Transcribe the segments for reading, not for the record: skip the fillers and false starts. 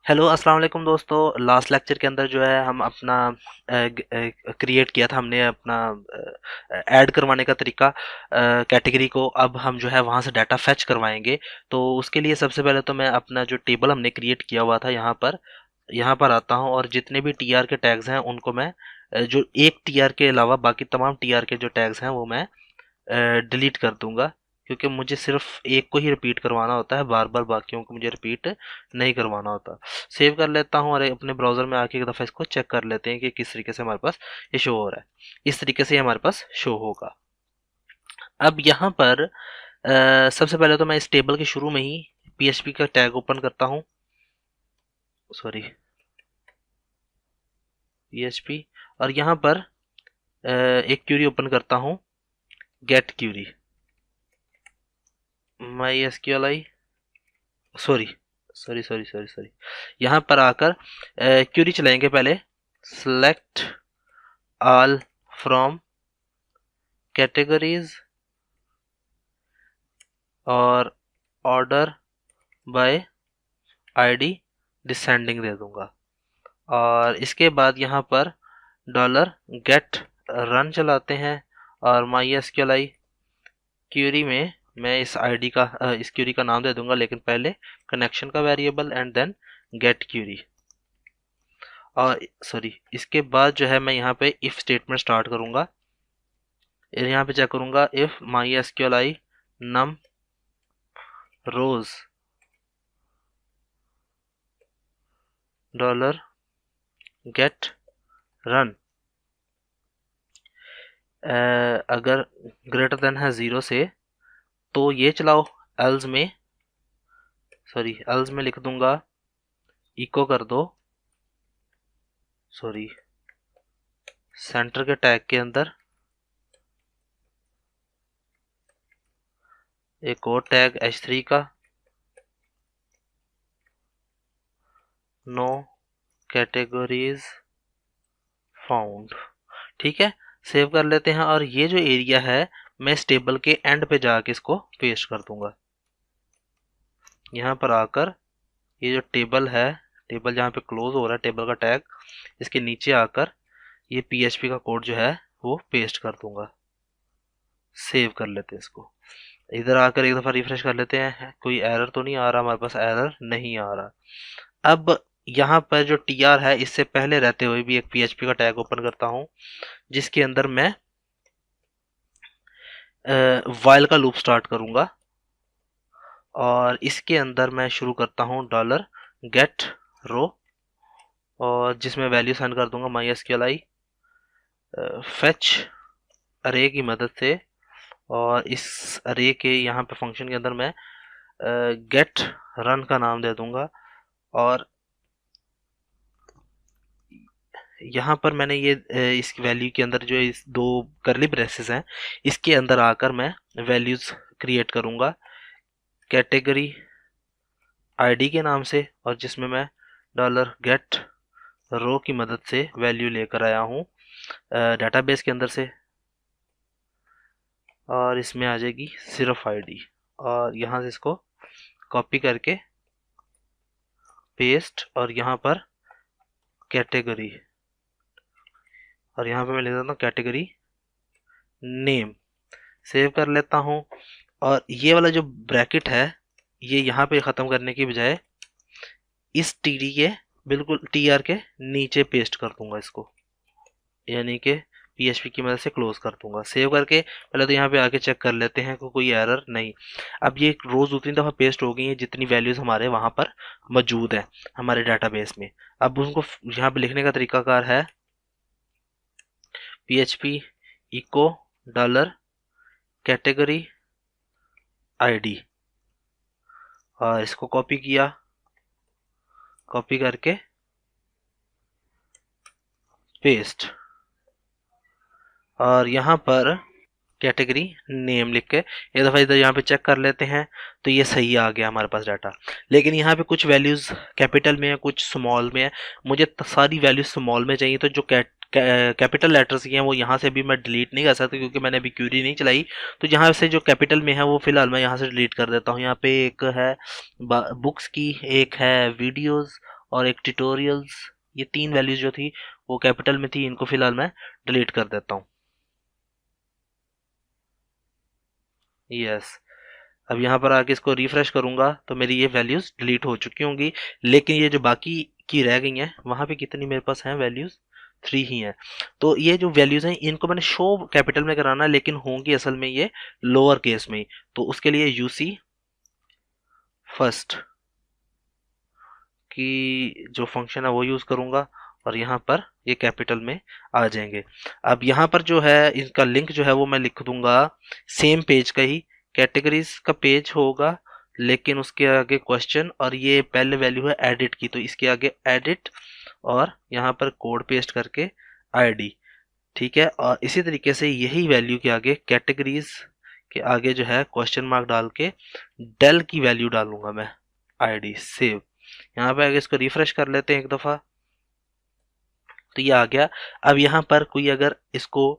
Hello अस्सलाम वालेकुम दोस्तों। लास्ट लेक्चर के अंदर जो है हम अपना क्रिएट किया था हमने अपना ऐड करवाने का तरीका कैटेगरी को। अब हम जो है वहाँ से डाटा फेच करवाएंगे। तो उसके लिए सबसे पहले तो मैं अपना जो टेबल हमने क्रिएट किया हुआ था यहाँ पर आता हूँ और जितने भी टीआर के टैग्स हैं उनको मैं जो एक टीआर के अलावा बाकी तमाम टीआर के जो टैग्स हैं वो मैं डिलीट कर दूंगा, क्योंकि मुझे सिर्फ एक को ही रिपीट करवाना होता है, बार बार बाकियों को मुझे रिपीट नहीं करवाना होता। सेव कर लेता हूँ और अपने ब्राउज़र में आके एक दफ़ा इसको चेक कर लेते हैं कि किस तरीके से हमारे पास ये शो हो रहा है। इस तरीके से ये हमारे पास शो होगा। अब यहाँ पर सबसे पहले तो मैं इस टेबल के शुरू में ही पीएचपी का टैग ओपन करता हूँ, सॉरी पीएचपी, और यहाँ पर एक क्यूरी ओपन करता हूँ, get query my SQL, sorry sorry sorry sorry sorry यहाँ पर आकर क्यूरी चलाएंगे पहले। सेलेक्ट ऑल फ्रॉम कैटेगरीज और ऑर्डर बाय आईडी डिसेंडिंग दे दूंगा, और इसके बाद यहाँ पर डॉलर गेट रन चलाते हैं और माई एसक्यूएल क्यूरी में मैं इस क्यूरी का नाम दे दूंगा, लेकिन पहले कनेक्शन का variable and then get query. और सॉरी इसके बाद जो है मैं यहाँ पे इफ स्टेटमेंट स्टार्ट करूंगा। यहाँ पे चेक करूंगा if my SQL I num rows dollar get run अगर ग्रेटर देन है 0 से तो ये चलाओ। एल्स में लिख दूंगा इको कर दो, सॉरी सेंटर के टैग के अंदर एक और टैग h3 का, नो कैटेगरीज फाउंड। ठीक है, सेव कर लेते हैं और ये जो एरिया है मैं इस टेबल के एंड पे जाके इसको पेस्ट कर दूंगा। यहाँ पर आकर ये जो टेबल है, टेबल जहाँ पे क्लोज हो रहा है टेबल का टैग, इसके नीचे आकर ये पीएचपी का कोड जो है वो पेस्ट कर दूंगा। सेव कर लेते हैं इसको। इधर आकर एक दफ़ा रिफ्रेश कर लेते हैं, कोई एरर तो नहीं आ रहा, हमारे पास एरर नहीं आ रहा। अब यहाँ पर जो टीआर है इससे पहले रहते हुए भी एक पीएचपी का टैग ओपन करता हूँ जिसके अंदर मैं वाइल का लूप स्टार्ट करूंगा, और इसके अंदर मैं शुरू करता हूँ डॉलर गेट रो, और जिसमें वैल्यू सेंड कर दूंगा माई एसक्यूएल आई फेच अरे की मदद से। और इस अरे के यहाँ पे फंक्शन के अंदर मैं गेट रन का नाम दे दूंगा, और यहाँ पर मैंने ये इस वैल्यू के अंदर जो इस दो करली ब्रेसेस हैं इसके अंदर आकर मैं वैल्यूज क्रिएट करूंगा कैटेगरी आईडी के नाम से, और जिसमें मैं डॉलर गेट रो की मदद से वैल्यू लेकर आया हूँ डेटाबेस के अंदर से, और इसमें आ जाएगी सिर्फ आईडी, और यहाँ से इसको कॉपी करके पेस्ट, और यहाँ पर कैटेगरी, और यहाँ पे मैं लिख देता हूँ कैटेगरी नेम। सेव कर लेता हूँ, और ये वाला जो ब्रैकेट है ये यहाँ पे ख़त्म करने की बजाय इस टीडी के बिल्कुल टीआर के नीचे पेस्ट कर दूंगा इसको, यानी कि पीएचपी की मदद से क्लोज कर दूंगा। सेव करके पहले तो यहाँ पे आके चेक कर लेते हैं कि कोई एरर नहीं। अब ये रोज उतनी दफ़ा पेस्ट हो गई है जितनी वैल्यूज हमारे वहाँ पर मौजूद है हमारे डाटाबेस में। अब उनको यहाँ पे लिखने का तरीकाकार है PHP echo dollar category ID, और इसको कॉपी किया, कॉपी करके पेस्ट, और यहाँ पर कैटेगरी नेम लिख के एक दफ़ा इधर यहाँ पे चेक कर लेते हैं तो ये सही आ गया हमारे पास डाटा। लेकिन यहाँ पे कुछ वैल्यूज़ कैपिटल में है, कुछ स्मॉल में है। मुझे सारी वैल्यूज स्मॉल में चाहिए, तो जो कैपिटल लेटर्स की हैं वो यहाँ से भी मैं डिलीट नहीं कर सकता क्योंकि मैंने अभी क्यूरी नहीं चलाई। तो यहाँ से जो कैपिटल में है वो फिलहाल मैं यहाँ से डिलीट कर देता हूँ। यहाँ पे एक है बुक्स की, एक है वीडियोज़, और एक ट्यूटोरियल्स, ये 3 वैल्यूज जो थी वो कैपिटल में थी, इनको फिलहाल मैं डिलीट कर देता हूँ। यस, अब यहाँ पर आके इसको रिफ्रेश करूंगा तो मेरी ये वैल्यूज डिलीट हो चुकी होंगी, लेकिन ये जो बाकी की रह गई हैं वहां पे कितनी मेरे पास हैं वैल्यूज, 3 ही हैं। तो ये जो वैल्यूज हैं इनको मैंने शो कैपिटल में कराना, लेकिन होंगी असल में ये लोअर केस में ही। तो उसके लिए यूसी फर्स्ट की जो फंक्शन है वो यूज करूंगा और यहाँ पर ये कैपिटल में आ जाएंगे। अब यहाँ पर जो है इनका लिंक जो है वो मैं लिख दूंगा सेम पेज का ही, कैटेगरीज का पेज होगा, लेकिन उसके आगे क्वेश्चन, और ये पहले वैल्यू है एडिट की तो इसके आगे एडिट, और यहाँ पर कोड पेस्ट करके आईडी। ठीक है, और इसी तरीके से यही वैल्यू के आगे कैटेगरीज के आगे जो है क्वेश्चन मार्क डाल के डेल की वैल्यू डालूंगा मैं, आईडी सेव। यहाँ पे आगे इसको रिफ्रेश कर लेते हैं एक दफा, तो ये आ गया। अब यहाँ पर कोई अगर इसको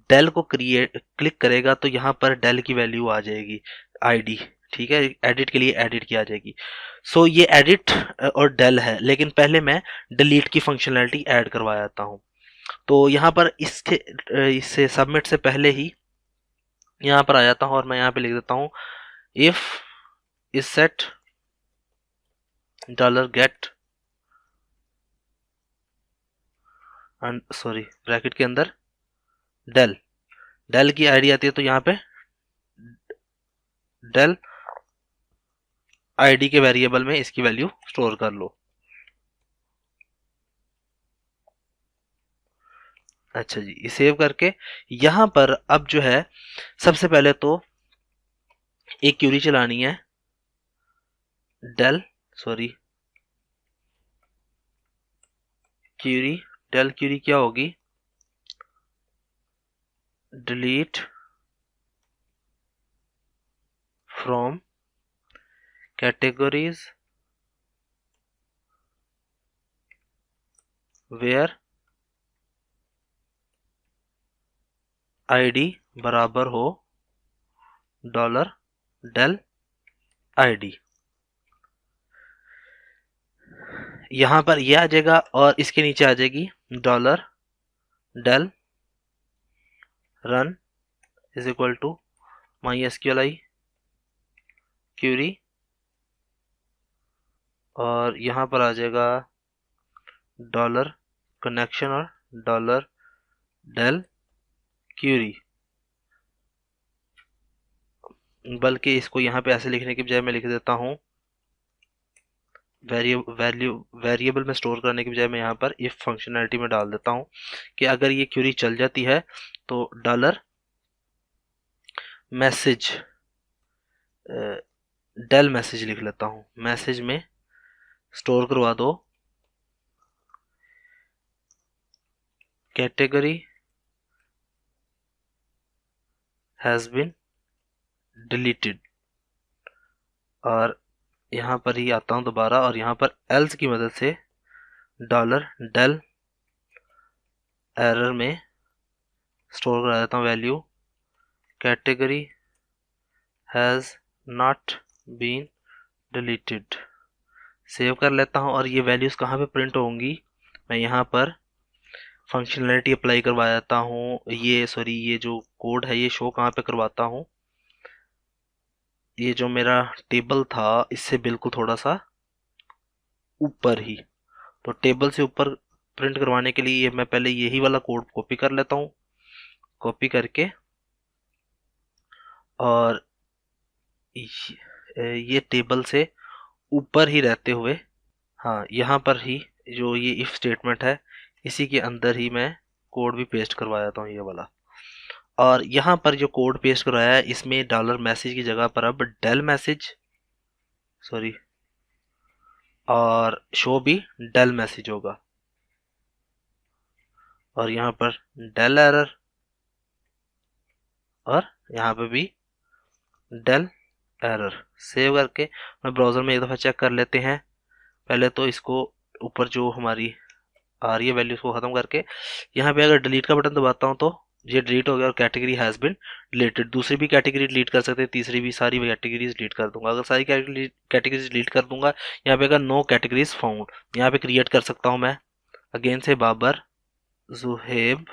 डेल को क्लिक करेगा तो यहाँ पर डेल की वैल्यू आ जाएगी, आईडी। ठीक है, एडिट के लिए एडिट की आ जाएगी। सो ये एडिट और डेल है, लेकिन पहले मैं डिलीट की फंक्शनैलिटी ऐड करवा जाता हूँ। तो यहाँ पर इससे सबमिट से पहले ही यहाँ पर आ जाता हूँ और मैं यहाँ पे लिख देता हूँ if is set $get and sorry bracket के अंदर डेल, डेल की आईडी आती है तो यहाँ पे डेल आईडी के वेरिएबल में इसकी वैल्यू स्टोर कर लो। अच्छा जी, ये सेव करके यहाँ पर अब जो है सबसे पहले तो एक क्यूरी चलानी है, del sorry query, del query क्या होगी, delete from categories where ID बराबर हो $डेल आईडी। यहां पर यह आ जाएगा और इसके नीचे आ जाएगी $del run is equal to MySQLi query, और यहाँ पर आ जाएगा डॉलर कनेक्शन और $डेल क्यूरी। बल्कि इसको यहाँ पे ऐसे लिखने की बजाय मैं लिख देता हूँ वेरिएबल में स्टोर करने की बजाय मैं यहाँ पर इफ फंक्शनैलिटी में डाल देता हूँ कि अगर ये क्यूरी चल जाती है तो डॉलर मैसेज, डेल मैसेज लिख लेता हूँ, मैसेज में स्टोर करवा दो कैटेगरी हैज बीन डिलीटेड, और यहाँ पर ही आता हूँ दोबारा और यहाँ पर एल्स की मदद से $डेल एरर में स्टोर करा देता हूँ value category has not been deleted. Save कर लेता हूँ और ये वैल्यूज कहाँ पे प्रिंट होंगी, मैं यहाँ पर फंक्शनैलिटी अप्लाई करवा देता हूँ, ये जो कोड है ये शो कहाँ पे करवाता हूँ, ये जो मेरा टेबल था इससे बिल्कुल थोड़ा सा ऊपर ही। तो टेबल से ऊपर प्रिंट करवाने के लिए मैं पहले यही वाला कोड कॉपी कर लेता हूँ, कॉपी करके और ये टेबल से ऊपर ही रहते हुए, हाँ यहाँ पर ही जो ये इफ स्टेटमेंट है इसी के अंदर ही मैं कोड भी पेस्ट करवा देता हूँ ये वाला। और यहाँ पर जो कोड पेस्ट करवाया है इसमें डॉलर मैसेज की जगह पर अब डेल मैसेज सॉरी और शो भी डेल मैसेज होगा, और यहाँ पर डेल एरर और यहाँ पे भी डेल एरर। सेव करके मैं ब्राउज़र में एक दफ़ा चेक कर लेते हैं। पहले तो इसको ऊपर जो हमारी आ रही है वैल्यूज को ख़त्म करके यहाँ पे अगर डिलीट का बटन दबाता हूँ तो ये डिलीट हो गया और कैटेगरी हैज़ बिन डिलीटेड। दूसरी भी कैटेगरी डिलीट कर सकते हैं, तीसरी भी, सारी कैटेगरीज डिलीट कर दूंगा। अगर सारी कैटेगरीज डिलीट कर दूंगा, यहाँ पे अगर नो कैटेगरीज फाउंड, यहाँ पे क्रिएट कर सकता हूँ मैं अगेन से बाबर जुहेब।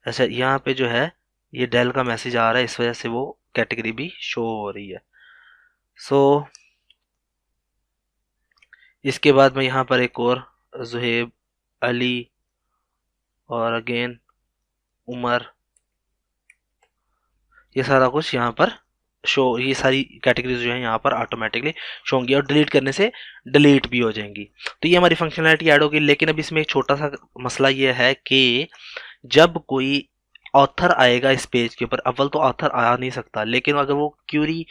अच्छा, यहाँ पे जो है ये डेल का मैसेज आ रहा है, इस वजह से वो कैटेगरी भी शो हो रही है। सो इसके बाद मैं यहाँ पर एक और जुहेब, अली और अगेन उमर, ये सारा कुछ यहाँ पर शो, ये सारी कैटेगरीज जो है यहाँ पर ऑटोमेटिकली शो होंगी और डिलीट करने से डिलीट भी हो जाएंगी। तो ये हमारी फंक्शनैलिटी ऐड होगी। लेकिन अब इसमें एक छोटा सा मसला ये है कि जब कोई ऑथर आएगा इस पेज के ऊपर, अव्वल तो ऑथर आ नहीं सकता, लेकिन अगर वो क्यूरी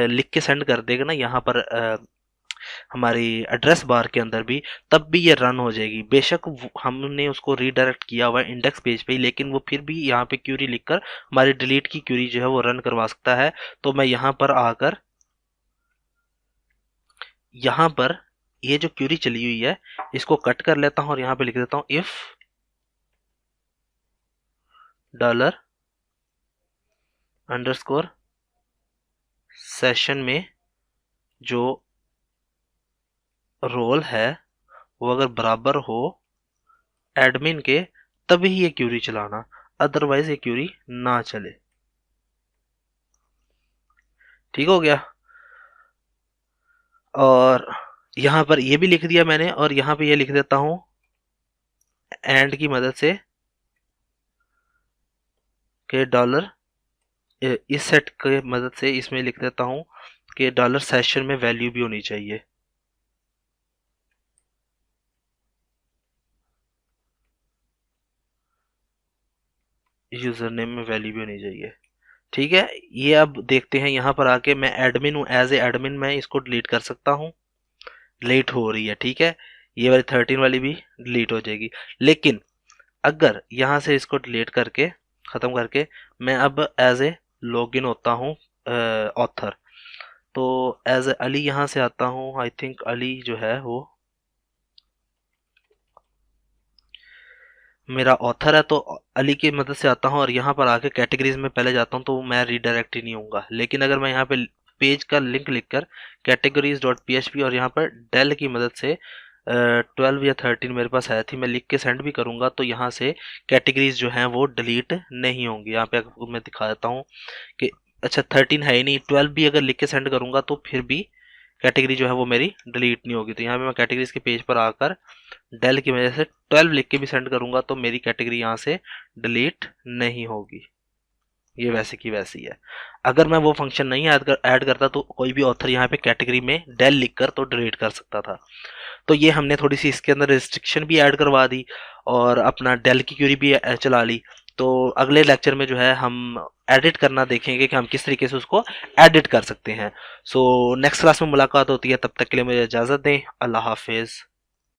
लिख के सेंड कर देगा ना यहाँ पर हमारी एड्रेस बार के अंदर भी, तब भी ये रन हो जाएगी। बेशक हमने उसको रीडायरेक्ट किया हुआ है इंडेक्स पेज पे ही, लेकिन वो फिर भी यहाँ पे क्यूरी लिखकर हमारी डिलीट की क्यूरी जो है वो रन करवा सकता है। तो मैं यहाँ पर आकर यहाँ पर ये जो क्यूरी चली हुई है इसको कट कर लेता हूँ और यहाँ पे लिख देता हूँ इफ डॉलर अंडरस्कोर सेशन में जो रोल है वो अगर बराबर हो एडमिन के, तभी ये क्यूरी चलाना, अदरवाइज ये क्यूरी ना चले। ठीक हो गया। और यहाँ पर ये भी लिख दिया मैंने, और यहाँ पे ये लिख देता हूँ एंड की मदद से कि डॉलर, इस सेट की मदद से इसमें लिख देता हूँ कि डॉलर सेशन में वैल्यू भी होनी चाहिए। यूजर नेम में वैल्यू भी होनी चाहिए। ठीक है, ये अब देखते हैं यहाँ पर आके, मैं एडमिन हूँ, एज ए एडमिन मैं इसको डिलीट कर सकता हूँ। डिलीट हो रही है, ठीक है, ये वाली 13 वाली भी डिलीट हो जाएगी। लेकिन अगर यहाँ से इसको डिलीट करके ख़त्म करके मैं अब एज ए लॉगिन होता हूँ ऑथर, तो एज ए अली यहाँ से आता हूँ, आई थिंक अली जो है वो मेरा ऑथर है, तो अली की मदद से आता हूँ और यहाँ पर आके कैटेगरीज में पहले जाता हूँ, तो मैं रीडायरेक्ट ही नहीं होऊंगा। लेकिन अगर मैं यहाँ पे पेज का लिंक लिखकर categories dot P H P और यहाँ पर डेल की मदद से 12 या 13 मेरे पास है थी, मैं लिख के सेंड भी करूँगा, तो यहाँ से कैटेगरीज जो हैं वो डिलीट नहीं होंगी। यहाँ पे आपको मैं दिखा देता हूँ कि अच्छा 13 है ही नहीं, 12 भी अगर लिख के सेंड करूँगा तो फिर भी कैटेगरी जो है वो मेरी डिलीट नहीं होगी। तो यहाँ पे मैं कैटेगरीज के पेज पर आकर डेल की वजह से 12 लिख के भी सेंड करूंगा तो मेरी कैटेगरी यहाँ से डिलीट नहीं होगी, ये वैसे की वैसी है। अगर मैं वो फंक्शन नहीं ऐड करता तो कोई भी ऑथर यहाँ पे कैटेगरी में डेल लिखकर तो डिलीट कर सकता था। तो ये हमने थोड़ी सी इसके अंदर रिस्ट्रिक्शन भी ऐड करवा दी और अपना डेल की क्यूरी भी चला ली। तो अगले लेक्चर में जो है हम एडिट करना देखेंगे कि हम किस तरीके से उसको एडिट कर सकते हैं। सो नेक्स्ट क्लास में मुलाकात होती है, तब तक के लिए मुझे इजाज़त दें। अल्लाह हाफिज़।